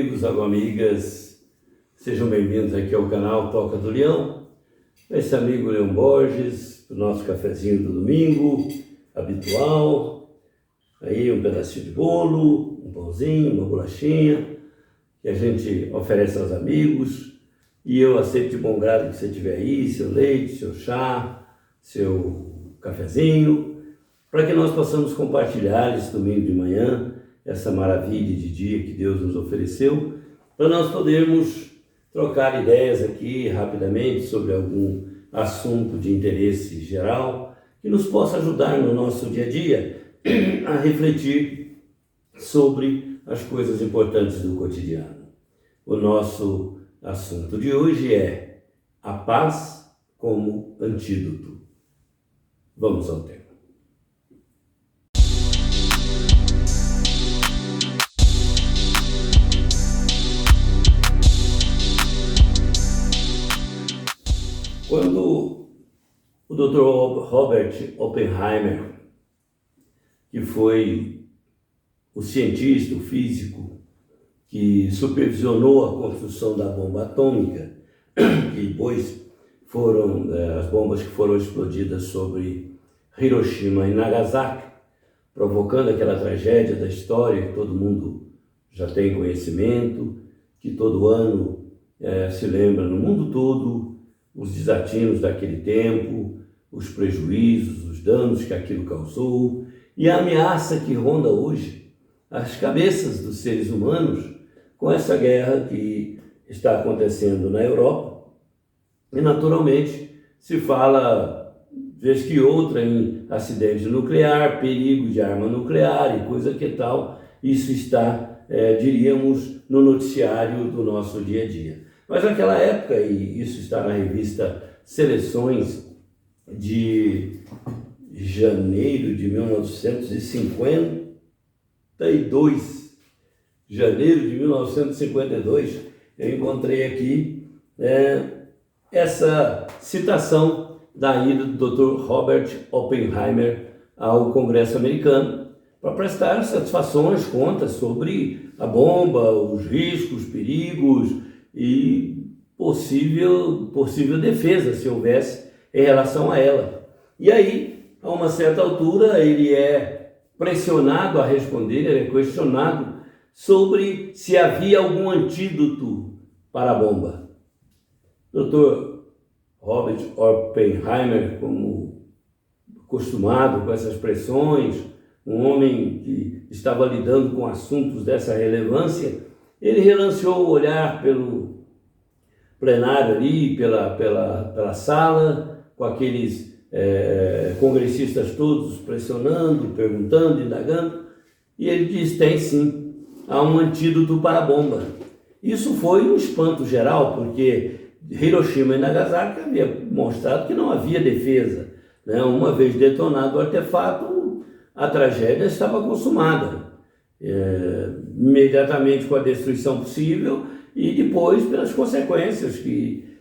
amigos, amigas, sejam bem-vindos aqui ao canal Toca do Leão. Esse amigo Leão Borges, o nosso cafezinho do domingo, habitual. Aí um pedacinho de bolo, um pãozinho, uma bolachinha, que a gente oferece aos amigos. E eu aceito de bom grado que você tiver aí, seu leite, seu chá, seu cafezinho, para que nós possamos compartilhar esse domingo de manhã, essa maravilha de dia que Deus nos ofereceu, para nós podermos trocar ideias aqui rapidamente sobre algum assunto de interesse geral que nos possa ajudar no nosso dia a dia a refletir sobre as coisas importantes do cotidiano. O nosso assunto de hoje é a paz como antídoto. Vamos ao tema. Quando o Dr. Robert Oppenheimer, que foi o cientista, o físico, que supervisionou a construção da bomba atômica, que depois foram as bombas que foram explodidas sobre Hiroshima e Nagasaki, provocando aquela tragédia da história que todo mundo já tem conhecimento, que todo ano se lembra no mundo todo, os desatinos daquele tempo, os prejuízos, os danos que aquilo causou e a ameaça que ronda hoje as cabeças dos seres humanos com essa guerra que está acontecendo na Europa. E naturalmente se fala, vez que outra, em acidente nuclear, perigo de arma nuclear e coisa que tal. Isso está, diríamos, no noticiário do nosso dia a dia. Mas naquela época, e isso está na revista Seleções de janeiro de 1952, eu encontrei aqui essa citação da ida do Dr. Robert Oppenheimer ao Congresso americano para prestar satisfações, contas sobre a bomba, os riscos, perigos e possível defesa, se houvesse, em relação a ela. E aí, a uma certa altura, ele é pressionado a responder, ele é questionado sobre se havia algum antídoto para a bomba. Dr. Robert Oppenheimer, como acostumado com essas pressões, um homem que estava lidando com assuntos dessa relevância, ele relanceou o olhar pelo plenário ali, pela sala, com aqueles congressistas todos pressionando, perguntando, indagando, e ele diz: tem sim, há um antídoto para a bomba. Isso foi um espanto geral, porque Hiroshima e Nagasaki havia mostrado que não havia defesa, né? Uma vez detonado o artefato, a tragédia estava consumada. Imediatamente com a destruição possível e depois pelas consequências que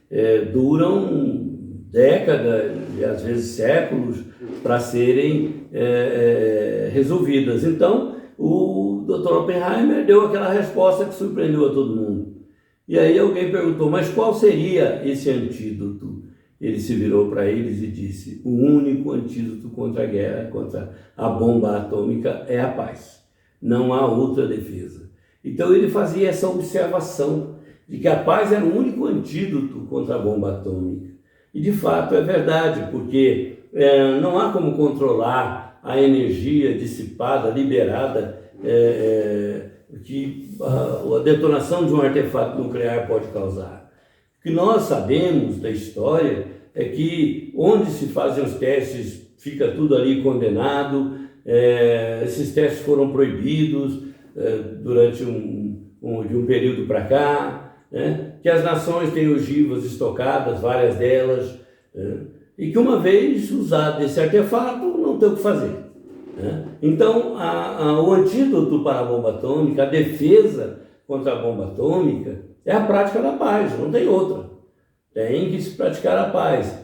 duram décadas e às vezes séculos para serem resolvidas. Então, o Dr. Oppenheimer deu aquela resposta que surpreendeu a todo mundo. E aí alguém perguntou: mas qual seria esse antídoto? Ele se virou para eles e disse: o único antídoto contra a guerra, contra a bomba atômica é a paz. Não há outra defesa. Então ele fazia essa observação de que a paz era o único antídoto contra a bomba atômica. E de fato é verdade, porque não há como controlar a energia dissipada, liberada, que a detonação de um artefato nuclear pode causar. O que nós sabemos da história é que onde se fazem os testes fica tudo ali condenado. Esses testes foram proibidos durante de um período para cá, né? Que as nações têm ogivas estocadas, várias delas, e que uma vez usado esse artefato não tem o que fazer, né? Então o antídoto para a bomba atômica, a defesa contra a bomba atômica é a prática da paz, não tem outra. Tem que se praticar a paz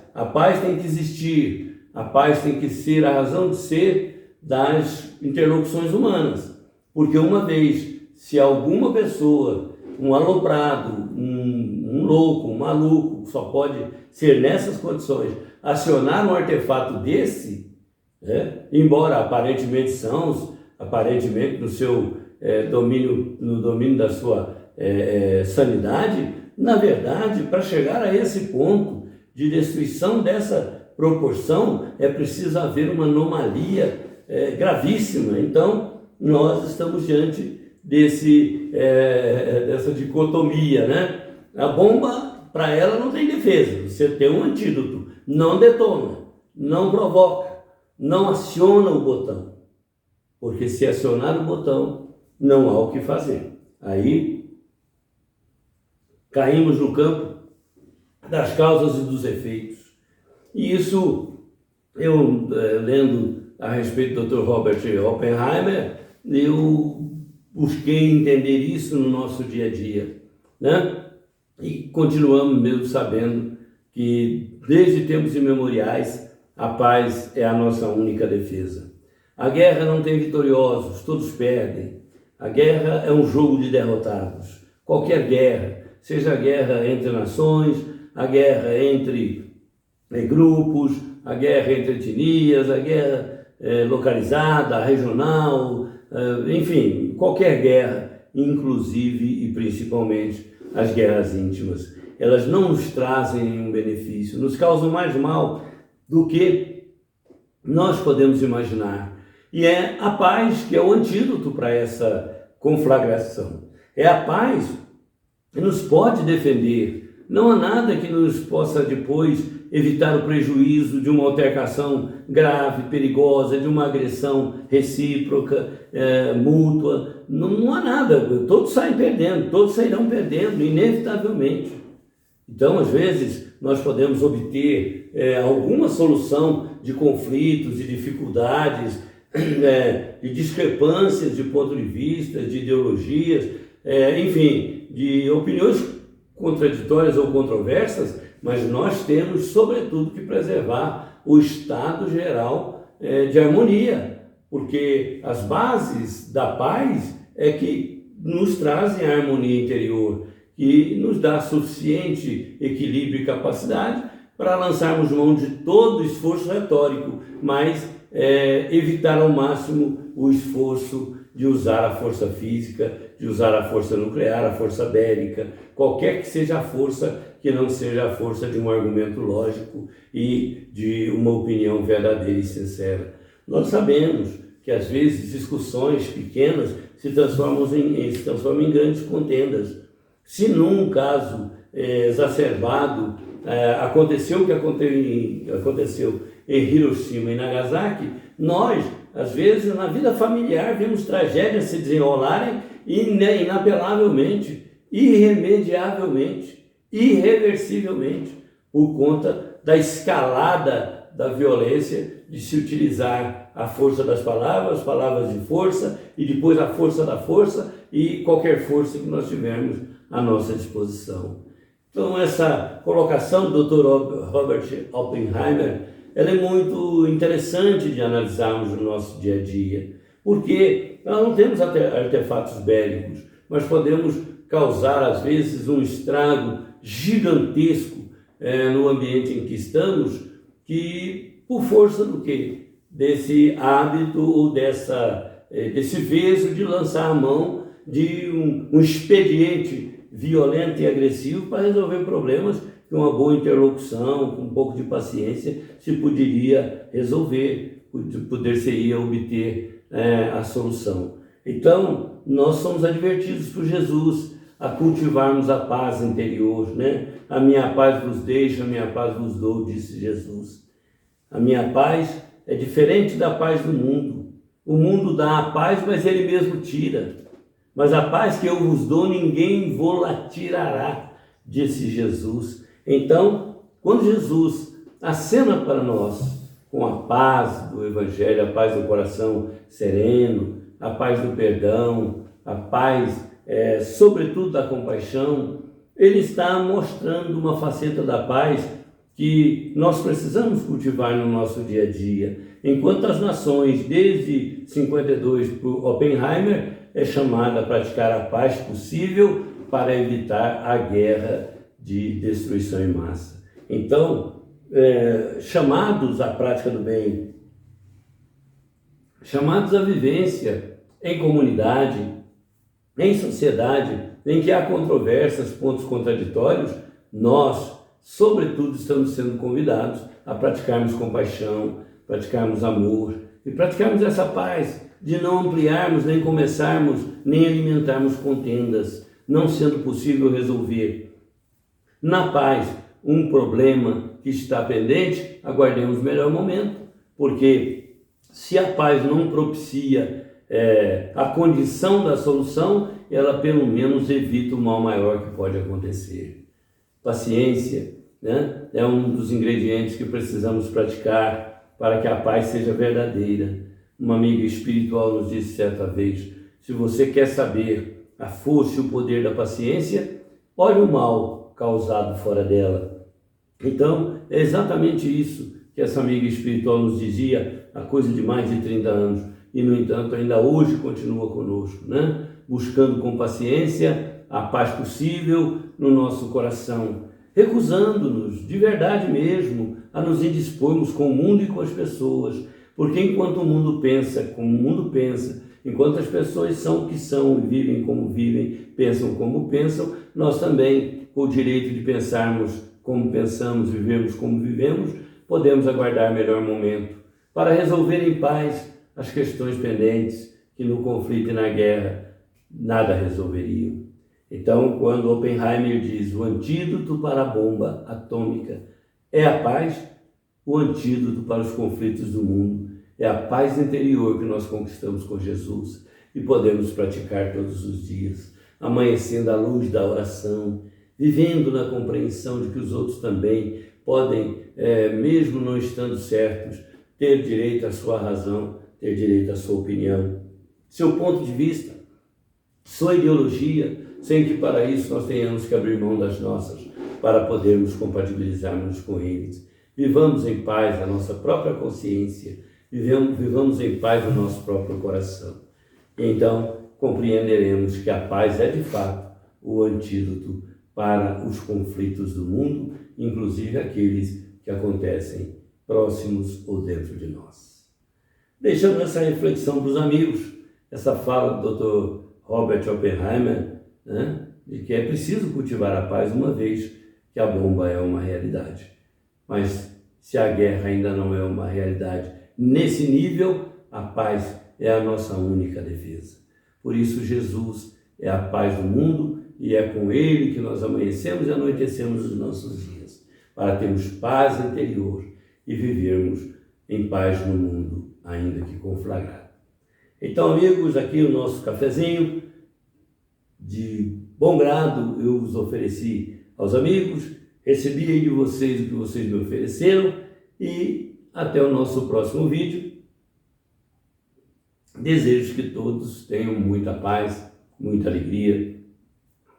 tem que existir, a paz tem que ser a razão de ser das interlocuções humanas, porque uma vez, se alguma pessoa um aloprado, um louco, um maluco, só pode ser nessas condições, acionar um artefato desse, embora aparentemente sãos, aparentemente no seu domínio, no domínio da sua sanidade, na verdade, para chegar a esse ponto de destruição dessa proporção, é preciso haver uma anomalia gravíssima. Então, nós estamos diante dessa dicotomia, né? A bomba, para ela, não tem defesa. Você tem um antídoto, não detona, não provoca, não aciona o botão. Porque se acionar o botão, não há o que fazer. Aí, caímos no campo das causas e dos efeitos. E isso, eu lendo a respeito do Dr. Robert Oppenheimer, eu busquei entender isso no nosso dia a dia, né? E continuamos mesmo sabendo que desde tempos imemoriais a paz é a nossa única defesa. A guerra não tem vitoriosos, todos perdem. A guerra é um jogo de derrotados. Qualquer guerra, seja a guerra entre nações, a guerra entre grupos, a guerra entre etnias, a guerra localizada, regional, enfim, qualquer guerra, inclusive e principalmente as guerras íntimas. Elas não nos trazem nenhum benefício, nos causam mais mal do que nós podemos imaginar. E é a paz que é o antídoto para essa conflagração. É a paz que nos pode defender. Não há nada que nos possa depois evitar o prejuízo de uma altercação grave, perigosa, de uma agressão recíproca, mútua. Não há nada, todos saem perdendo, todos sairão perdendo, inevitavelmente. Então, às vezes, nós podemos obter alguma solução de conflitos, de dificuldades, de discrepâncias de ponto de vista, de ideologias, enfim, de opiniões contraditórias ou controversas, mas nós temos, sobretudo, que preservar o estado geral de harmonia, porque as bases da paz é que nos trazem a harmonia interior, que nos dá suficiente equilíbrio e capacidade para lançarmos mão de todo o esforço retórico, mas evitar ao máximo o esforço de usar a força física, de usar a força nuclear, a força bélica, qualquer que seja a força que não seja a força de um argumento lógico e de uma opinião verdadeira e sincera. Nós sabemos que às vezes discussões pequenas se transformam em grandes contendas. Se num caso exacerbado aconteceu o que aconteceu em Hiroshima e Nagasaki, nós, às vezes, na vida familiar, vemos tragédias se desenrolarem inapelavelmente, irremediavelmente, irreversivelmente, por conta da escalada da violência, de se utilizar a força das palavras, palavras de força, e depois a força da força e qualquer força que nós tivermos à nossa disposição. Então, essa colocação do Dr. Robert Oppenheimer, ela é muito interessante de analisarmos no nosso dia a dia, porque nós não temos artefatos bélicos, mas podemos causar, às vezes, um estrago gigantesco no ambiente em que estamos, que por força do quê? Desse hábito ou desse veso de lançar a mão de um expediente violento e agressivo para resolver problemas que uma boa interlocução, com um pouco de paciência, se poderia resolver, poder-se-ia obter a solução. Então, nós somos advertidos por Jesus a cultivarmos a paz interior, né? A minha paz vos deixo, a minha paz vos dou, disse Jesus. A minha paz é diferente da paz do mundo. O mundo dá a paz, mas ele mesmo tira. Mas a paz que eu vos dou, ninguém vô-la tirará, disse Jesus. Então, quando Jesus acena para nós com a paz do Evangelho, a paz do coração sereno, a paz do perdão, a paz, sobretudo, da compaixão, ele está mostrando uma faceta da paz que nós precisamos cultivar no nosso dia a dia. Enquanto as nações, desde 52 por Oppenheimer, é chamada a praticar a paz possível, para evitar a guerra de destruição em massa. Então, chamados à prática do bem, chamados à vivência em comunidade, em sociedade, em que há controvérsias, pontos contraditórios, nós, sobretudo, estamos sendo convidados a praticarmos compaixão, praticarmos amor e praticarmos essa paz, de não ampliarmos, nem começarmos, nem alimentarmos contendas, não sendo possível resolver na paz um problema que está pendente, aguardemos o melhor momento, porque se a paz não propicia a condição da solução, ela pelo menos evita o mal maior que pode acontecer. Paciência, né, é um dos ingredientes que precisamos praticar para que a paz seja verdadeira. Uma amiga espiritual nos disse certa vez: se você quer saber a força e o poder da paciência, olhe o mal causado fora dela. Então, é exatamente isso que essa amiga espiritual nos dizia há coisa de mais de 30 anos e, no entanto, ainda hoje continua conosco, né? Buscando com paciência a paz possível no nosso coração, recusando-nos de verdade mesmo a nos indispormos com o mundo e com as pessoas, porque enquanto o mundo pensa como o mundo pensa, enquanto as pessoas são o que são e vivem como vivem, pensam como pensam, nós também, com o direito de pensarmos como pensamos, vivermos como vivemos, podemos aguardar melhor momento para resolver em paz as questões pendentes que no conflito e na guerra nada resolveriam. Então, quando Oppenheimer diz o antídoto para a bomba atômica é a paz, o antídoto para os conflitos do mundo é a paz interior que nós conquistamos com Jesus e podemos praticar todos os dias, amanhecendo à luz da oração, vivendo na compreensão de que os outros também podem, mesmo não estando certos, ter direito à sua razão, ter direito à sua opinião, seu ponto de vista, sua ideologia, sem que para isso nós tenhamos que abrir mão das nossas, para podermos compatibilizarmos com eles. Vivamos em paz a nossa própria consciência, vivamos em paz o nosso próprio coração. E então compreenderemos que a paz é de fato o antídoto para os conflitos do mundo, inclusive aqueles que acontecem próximos ou dentro de nós. Deixando essa reflexão para os amigos, essa fala do Dr. Robert Oppenheimer, né, de que é preciso cultivar a paz uma vez que a bomba é uma realidade. Mas se a guerra ainda não é uma realidade nesse nível, a paz é a nossa única defesa. Por isso Jesus é a paz do mundo e é com Ele que nós amanhecemos e anoitecemos os nossos dias, para termos paz interior e vivermos em paz no mundo, ainda que conflagrado. Então, amigos, aqui o nosso cafezinho, de bom grado eu os ofereci aos amigos, recebi aí de vocês o que vocês me ofereceram e até o nosso próximo vídeo. Desejo que todos tenham muita paz, muita alegria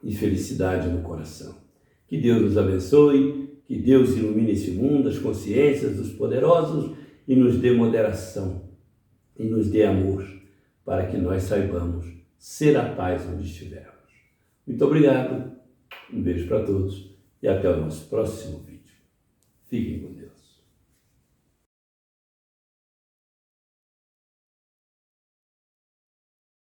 e felicidade no coração. Que Deus nos abençoe, que Deus ilumine esse mundo, as consciências dos poderosos e nos dê moderação e nos dê amor para que nós saibamos ser a paz onde estivermos. Muito obrigado, um beijo para todos e até o nosso próximo vídeo. Fiquem com Deus.